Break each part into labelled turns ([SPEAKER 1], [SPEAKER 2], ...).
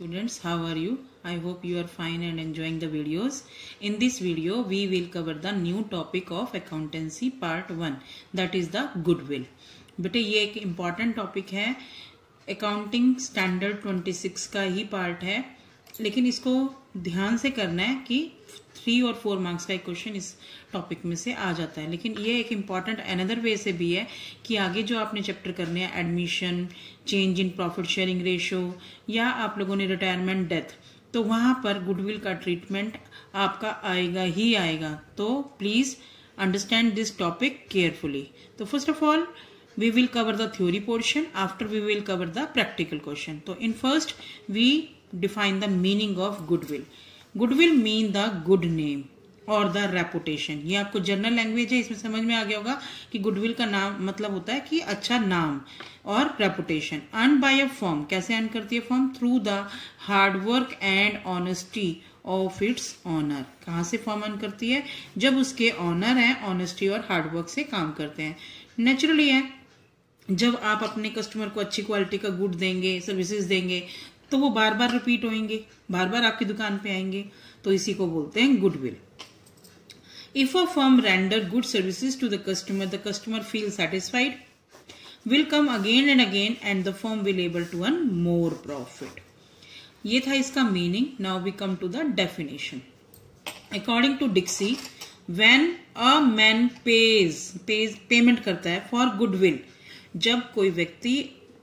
[SPEAKER 1] Students, how are you? I hope you are fine and enjoying the videos. In this video, we will cover the new topic of accountancy part 1, that is the goodwill. बेटे ये एक important topic है, accounting standard 26 का ही part है, लेकिन इसको ध्यान से करना है कि 3 और 4 मार्क्स का एक क्वेश्चन इस टॉपिक में से आ जाता है। लेकिन ये एक इम्पॉर्टेंट अनदर वे से भी है कि आगे जो आपने चैप्टर करने हैं, admission, change in profit sharing ratio, या आप लोगों ने रिटायरमेंट, डेथ, तो वहां पर गुडविल का ट्रीटमेंट आपका आएगा ही आएगा। तो please understand this topic carefully. तो first of all we will cover the theory portion, after we will cover the practical question. So in first we define the meaning of goodwill. Goodwill mean the good name और the reputation. ये आपको general language है, इसमें समझ में आ गया होगा कि गुडविल का नाम मतलब होता है कि अच्छा नाम, और reputation. Earn by a firm, कैसे अर्न करती है firm? Through the hard work and honesty of its owner. कहाँ से फर्म अर्न करती है? जब उसके ऑनर हैं, ऑनेस्टी और हार्ड वर्क से काम करते हैं। नेचुरली है, जब आप अपने कस्टमर को अच्छी क्वालिटी का गुड देंगे, सर्विसेज देंगे, तो वो बार बार रिपीट होंगे, बार बार आपकी दुकान पे आएंगे, तो इसी को बोलते हैं goodwill. If a firm render good services to the customer feels satisfied, will come again and again, and the firm will able to earn more profit. ये था इसका meaning. Now we come to the definition. According to Dixie, when a man pays payment करता है for goodwill, जब कोई व्यक्ति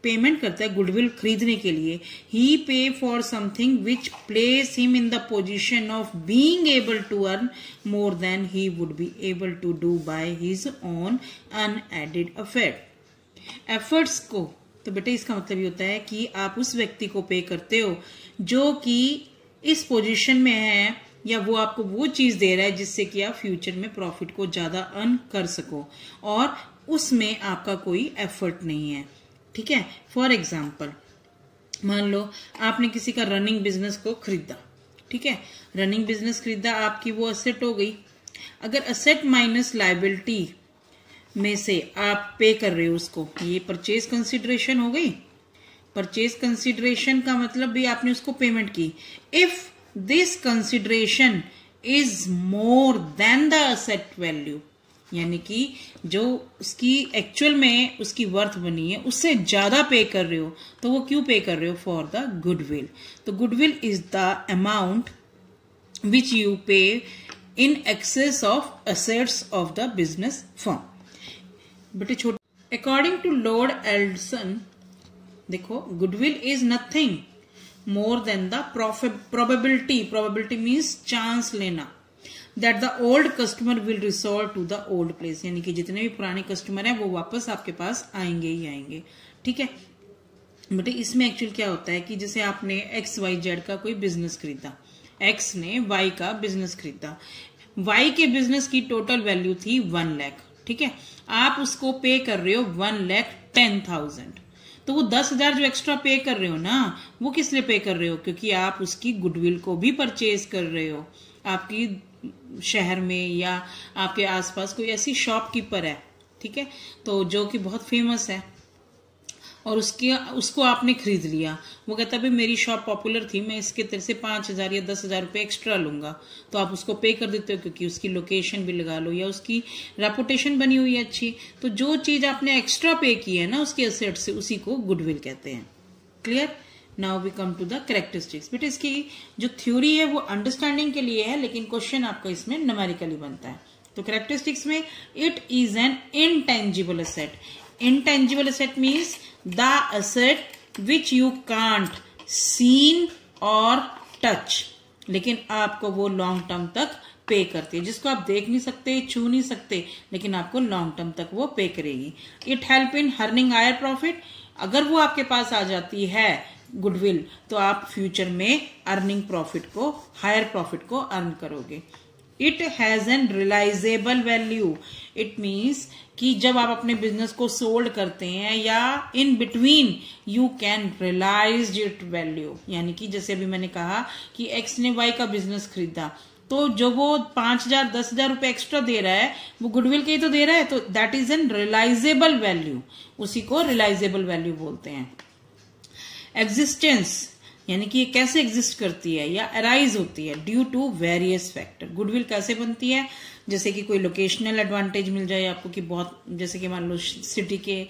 [SPEAKER 1] payment करता है गुडविल खरीदने के लिए, he pay for something which place him in the position of being able to earn more than he would be able to do by his own unaided efforts को। तो बेटे इसका मतलब ये होता है कि आप उस व्यक्ति को पे करते हो जो कि इस पोजीशन में है, या वो आपको वो चीज दे रहा है जिससे कि आप फ्यूचर में प्रॉफिट को ज्यादा अर्न कर सको, और उसमें आपका कोई एफर्ट नहीं है। ठीक है, फॉर एग्जाम्पल मान लो आपने किसी का रनिंग बिजनेस को खरीदा। ठीक है, रनिंग बिजनेस खरीदा, आपकी वो असेट हो गई। अगर असेट माइनस लायबिलिटी में से आप पे कर रहे हो उसको, ये परचेज कंसिडरेशन हो गई। परचेज कंसिडरेशन का मतलब भी आपने उसको पेमेंट की। If this consideration is more than the asset value, यानी कि जो उसकी एक्चुअल में उसकी वर्थ बनी है उससे ज्यादा पे कर रहे हो, तो वो क्यों पे कर रहे हो? For the goodwill. तो goodwill is the amount which you pay in excess of assets of the business firm. बेटे छोटे, अकॉर्डिंग टू लॉर्ड एल्डसन, देखो goodwill is nothing more than the probability. Probability means chance लेना, that the old customer will resort to the old place, यानी कि जितने भी पुराने customer हैं वो वापस आपके पास आएंगे ही आएंगे। ठीक है बेटे, इसमें एक्चुअल क्या होता है कि जैसे आपने XYZ का कोई बिजनेस खरीदा, X ने Y का बिजनेस खरीदा, Y के बिजनेस की टोटल वैल्यू थी 1 लाख। ठीक है, आप उसको पे कर रहे हो 1,10,000, तो वो 10,000 जो एक्स्ट्रा पे कर रहे हो ना, वो किस लिए पे कर रहे हो? क्योंकि आप उसकी गुडविल को भी परचेज कर रहे हो। आपकी शहर में या आपके आसपास कोई ऐसी शॉपकीपर है, ठीक है, तो जो कि बहुत फेमस है, और उसको आपने खरीद लिया। वो कहता है भाई मेरी शॉप पॉपुलर थी, मैं इसके तरह से 5,000 या 10,000 रुपए एक्स्ट्रा लूंगा, तो आप उसको पे कर देते हो क्योंकि उसकी लोकेशन भी लगा लो या उसकी रेपुटेशन बनी हुई है अच्छी। तो जो चीज आपने एक्स्ट्रा पे की है ना उसके एसेट से, उसी को गुडविल कहते हैं। Clear? Now we come to the characteristics. बेटे इसकी जो थ्योरी है वो अंडरस्टैंडिंग के लिए है, लेकिन क्वेश्चन आपका इसमें न्यूमेरिकली बनता है। तो कैरेक्टरिस्टिक्स में it is an intangible asset. Intangible asset means the asset which you can't seen और टच, लेकिन आपको वो लॉन्ग टर्म तक पे करती है, जिसको आप देख नहीं सकते, छू नहीं सकते, लेकिन आपको लॉन्ग टर्म तक वो पे करेगी। It help in earning higher profit. अगर वो आपके पास आ जाती है गुडविल, तो आप फ्यूचर में अर्निंग प्रॉफिट को, हायर प्रॉफिट को अर्न करोगे। It has an realisable value. It means कि जब आप अपने बिजनेस को सोल्ड करते हैं या in between, you can realise it value. यानी कि जैसे अभी मैंने कहा कि एक्स ने वाई का बिजनेस खरीदा, तो जो वो 5,000 10,000 रुपए एक्स्ट्रा दे रहा है वो गुडविल के ही तो दे रहा है, तो that is an realisable value. उसी को रियलाइजेबल वैल्यू बोलते हैं। एग्जिस्टेंस यानी कि ये कैसे एग्जिस्ट करती है या अराइज होती है, due to various factor. Goodwill कैसे बनती है, जैसे कि कोई लोकेशनल एडवांटेज मिल जाए आपको कि बहुत, जैसे कि मान लो सिटी के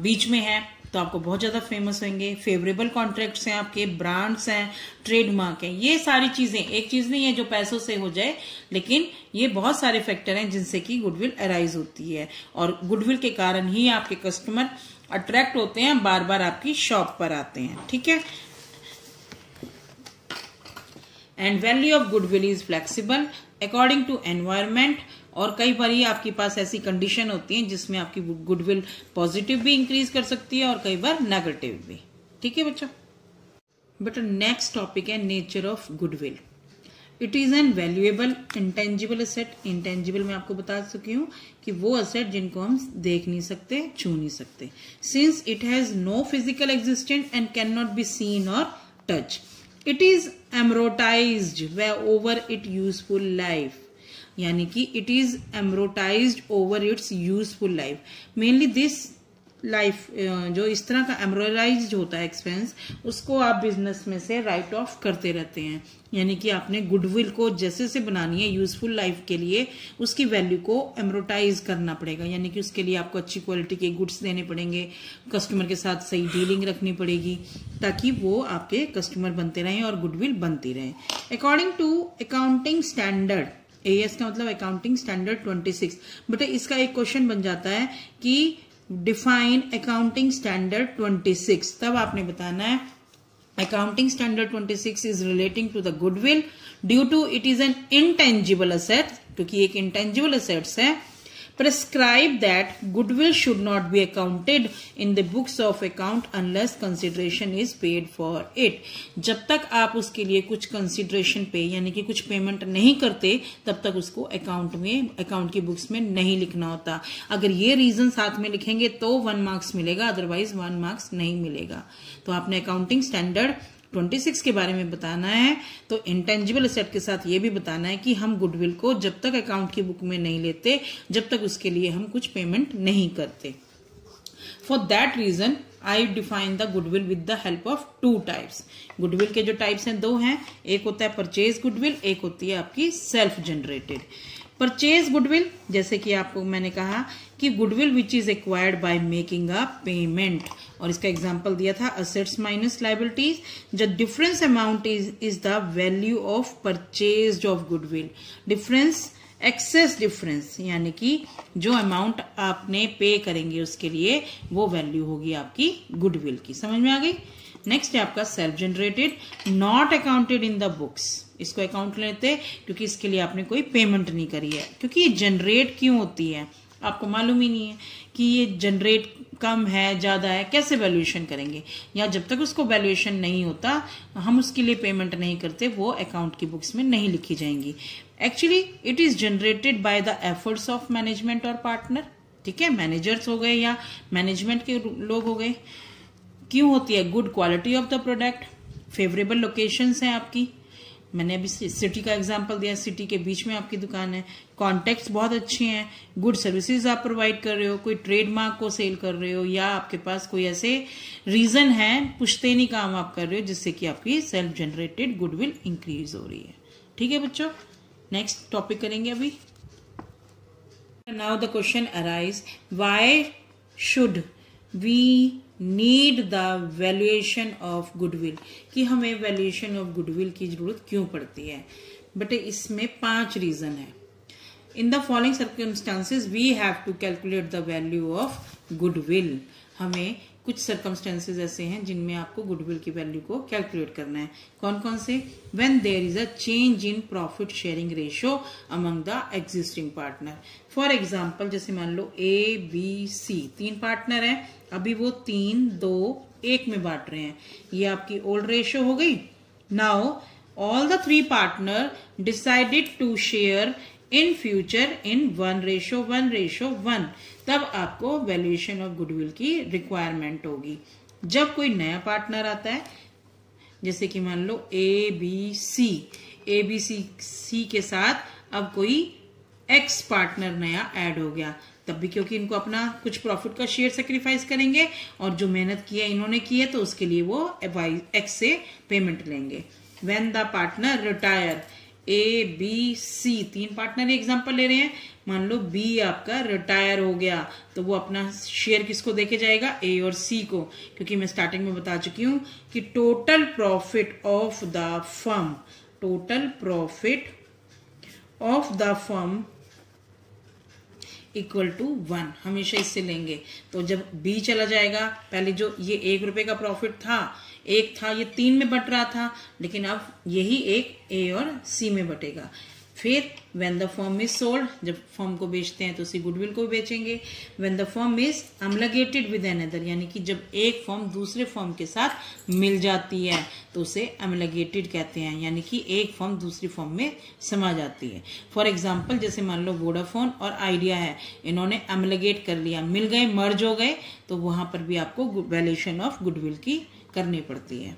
[SPEAKER 1] बीच में है तो आपको बहुत ज्यादा फेमस होंगे, फेवरेबल कॉन्ट्रैक्ट्स हैं आपके, ब्रांड्स हैं, ट्रेडमार्क है, ये सारी चीजें एक चीज नहीं है जो पैसों से हो जाए, लेकिन ये बहुत सारे फैक्टर हैं जिनसे कि गुडविल अराइज होती है। और गुडविल के कारण ही आपके कस्टमर अट्रैक्ट होते हैं, बार बार आपकी शॉप पर आते हैं। ठीक है। And value of goodwill is flexible according to environment. और कई बार आपके पास ऐसी कंडीशन होती है जिसमें आपकी गुडविल पॉजिटिव भी इंक्रीज कर सकती है और कई बार नेगेटिव भी। ठीक है बच्चों। बट नेक्स्ट टॉपिक है nature of goodwill. It is N valuable intangible asset. Intangible मैं आपको बता चुकी हूं कि वो एसेट जिनको हम देख नहीं सकते, छू नहीं सकते। Since it has no physical existence and can not be seen और touch, it is amortised over it useful life. यानी कि it is amortised over its useful life. Mainly this life जो इस तरह का एमरोटाइज्ड होता है एक्सपेंस, उसको आप बिजनेस में से राइट ऑफ करते रहते हैं। यानी कि आपने गुडविल को जैसे से बनानी है यूजफुल लाइफ के लिए, उसकी वैल्यू को एमरोटाइज करना पड़ेगा। यानी कि उसके लिए आपको अच्छी क्वालिटी के गुड्स देने पड़ेंगे, कस्टमर के साथ सही डीलिंग रखनी पड़ेगी, ताकि वो आपके कस्टमर बनते रहें और गुडविल बनती रहे। According to accounting standard, AS का मतलब अकाउंटिंग स्टैंडर्ड 26। बट इसका एक क्वेश्चन बन जाता है कि डिफाइन अकाउंटिंग स्टैंडर्ड 26। तब आपने बताना है accounting standard 26 is relating to the goodwill due to it is an intangible asset, क्योंकि एक इंटेंजिबल एसेट्स है। Prescribe that goodwill should not be accounted in the books of account unless consideration is paid for it. जब तक आप उसके लिए कुछ consideration पे यानी कि कुछ पेमेंट नहीं करते, तब तक उसको अकाउंट की बुक्स में नहीं लिखना होता। अगर ये रीजन साथ में लिखेंगे तो 1 मार्क्स मिलेगा, अदरवाइज 1 मार्क्स नहीं मिलेगा। तो आपने अकाउंटिंग स्टैंडर्ड 26 के बारे में बताना है, तो इंटेंजिबल एसेट के साथ ये भी बताना है कि हम गुडविल को जब तक अकाउंट की बुक में नहीं लेते, जब तक उसके लिए हम कुछ पेमेंट नहीं करते। For that reason I define the goodwill with the help of 2 types. Goodwill के जो टाइप्स हैं 2 हैं, एक होता है परचेज गुडविल, एक होती है आपकी सेल्फ जनरेटेड। परचेज गुडविल, जैसे कि आपको मैंने कहा कि goodwill which is acquired by making a payment, और इसका एग्जांपल दिया था assets minus liabilities. The difference amount is the value of purchase of goodwill. Difference, excess difference, यानी कि जो अमाउंट आपने पे करेंगे उसके लिए वो वैल्यू होगी आपकी गुडविल की। समझ में आ गई। नेक्स्ट है आपका self generated, not accounted in the books. इसको अकाउंट लेते क्योंकि इसके लिए आपने कोई पेमेंट नहीं करी है। क्योंकि ये जनरेट क्यों होती है आपको मालूम ही नहीं है कि ये जनरेट कम है ज्यादा है, कैसे वैल्यूएशन करेंगे, या जब तक उसको वैल्यूएशन नहीं होता हम उसके लिए पेमेंट नहीं करते, वो अकाउंट की बुक्स में नहीं लिखी जाएंगी। Actually it is generated by the efforts of management और पार्टनर। ठीक है, मैनेजर्स हो गए या मैनेजमेंट के लोग हो गए। क्यों होती है? Good quality of the product, favourable locations हैं आपकी, मैंने अभी सिटी का एग्जांपल दिया, सिटी के बीच में आपकी दुकान है, कॉन्टेक्ट्स बहुत अच्छे हैं, गुड सर्विसेज आप प्रोवाइड कर रहे हो, कोई ट्रेडमार्क को सेल कर रहे हो, या आपके पास कोई ऐसे रीजन है, पुश्तैनी काम आप कर रहे हो जिससे कि आपकी सेल्फ जनरेटेड गुडविल इंक्रीज हो रही है। ठीक है बच्चों, नेक्स्ट टॉपिक करेंगे अभी। Now the question arise, why should we need the valuation of goodwill, कि हमें वैल्यूएशन ऑफ गुडविल की जरूरत क्यों पड़ती है। बट इसमें 5 रीजन है। In the following circumstances we have to calculate the value of goodwill. हमें कुछ सर्कमस्टेंसेज ऐसे हैं जिनमें आपको गुडविल की वैल्यू को कैलकुलेट करना है। कौन कौन से? When there is a change in profit sharing ratio among the existing partner. For example, जैसे मान लो ABC 3 पार्टनर हैं, अभी वो 3, 2, 1 में बांट रहे हैं, ये आपकी ओल्ड रेशियो हो गई। Now all the 3 partner decided to share in future in 1:1:1, तब आपको वैल्यूएशन ऑफ गुडविल की रिक्वायरमेंट होगी। जब कोई नया पार्टनर आता है, जैसे कि मान लो ABC के साथ अब कोई X पार्टनर नया ऐड हो गया, तब भी क्योंकि इनको अपना कुछ प्रॉफिट का शेयर सेक्रीफाइस करेंगे और जो मेहनत की है इन्होंने की है तो उसके लिए वो एक्स से पेमेंट लेंगे। When the partner retire, A B C, 3 partner example ले रहे हैं। मान लो बी आपका रिटायर हो गया तो वो अपना शेयर किसको देके जाएगा, ए और सी को, क्योंकि मैं स्टार्टिंग में बता चुकी हूं कि total profit of the firm, total profit of the firm equal to 1, हमेशा इससे लेंगे। तो जब बी चला जाएगा, पहले जो ये 1 रुपए का प्रॉफिट था, एक था, ये 3 में बट रहा था, लेकिन अब यही एक ए और सी में बटेगा। फिर when the firm is sold, जब फर्म को बेचते हैं तो उसी गुडविल को बेचेंगे। When the firm is amalgamated with another, यानी कि जब एक फर्म दूसरे फर्म के साथ मिल जाती है तो उसे अमलगेटेड कहते हैं, यानी कि एक फर्म दूसरी फर्म में समा जाती है। फॉर एग्जाम्पल जैसे मान लो वोडाफोन और आइडिया है, इन्होंने अमलगेट कर लिया, मिल गए, मर्ज हो गए, तो वहां पर भी आपको वैल्यूएशन ऑफ गुडविल की करनी पड़ती है।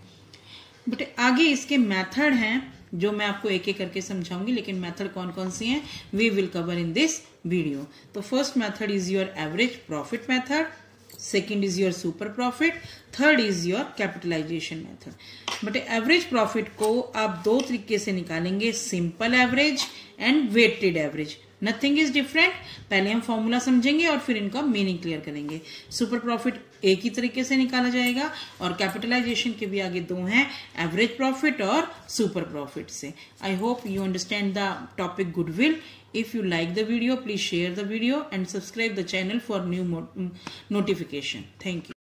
[SPEAKER 1] बट आगे इसके मेथड हैं जो मैं आपको एक एक करके समझाऊंगी, लेकिन मेथड कौन कौन सी हैं we will cover in this video. तो first method is your average profit method, second is your super profit, third is your capitalisation method. But average profit को आप 2 तरीके से निकालेंगे, simple average and weighted average, nothing is different. पहले हम formula समझेंगे और फिर इनका मीनिंग क्लियर करेंगे। सुपर प्रॉफिट एक ही तरीके से निकाला जाएगा और कैपिटलाइजेशन के भी आगे 2 हैं, एवरेज प्रॉफिट और सुपर प्रॉफिट से। I hope you understand the topic goodwill. If you like the video, please share the video and subscribe the channel for new notification. Thank you.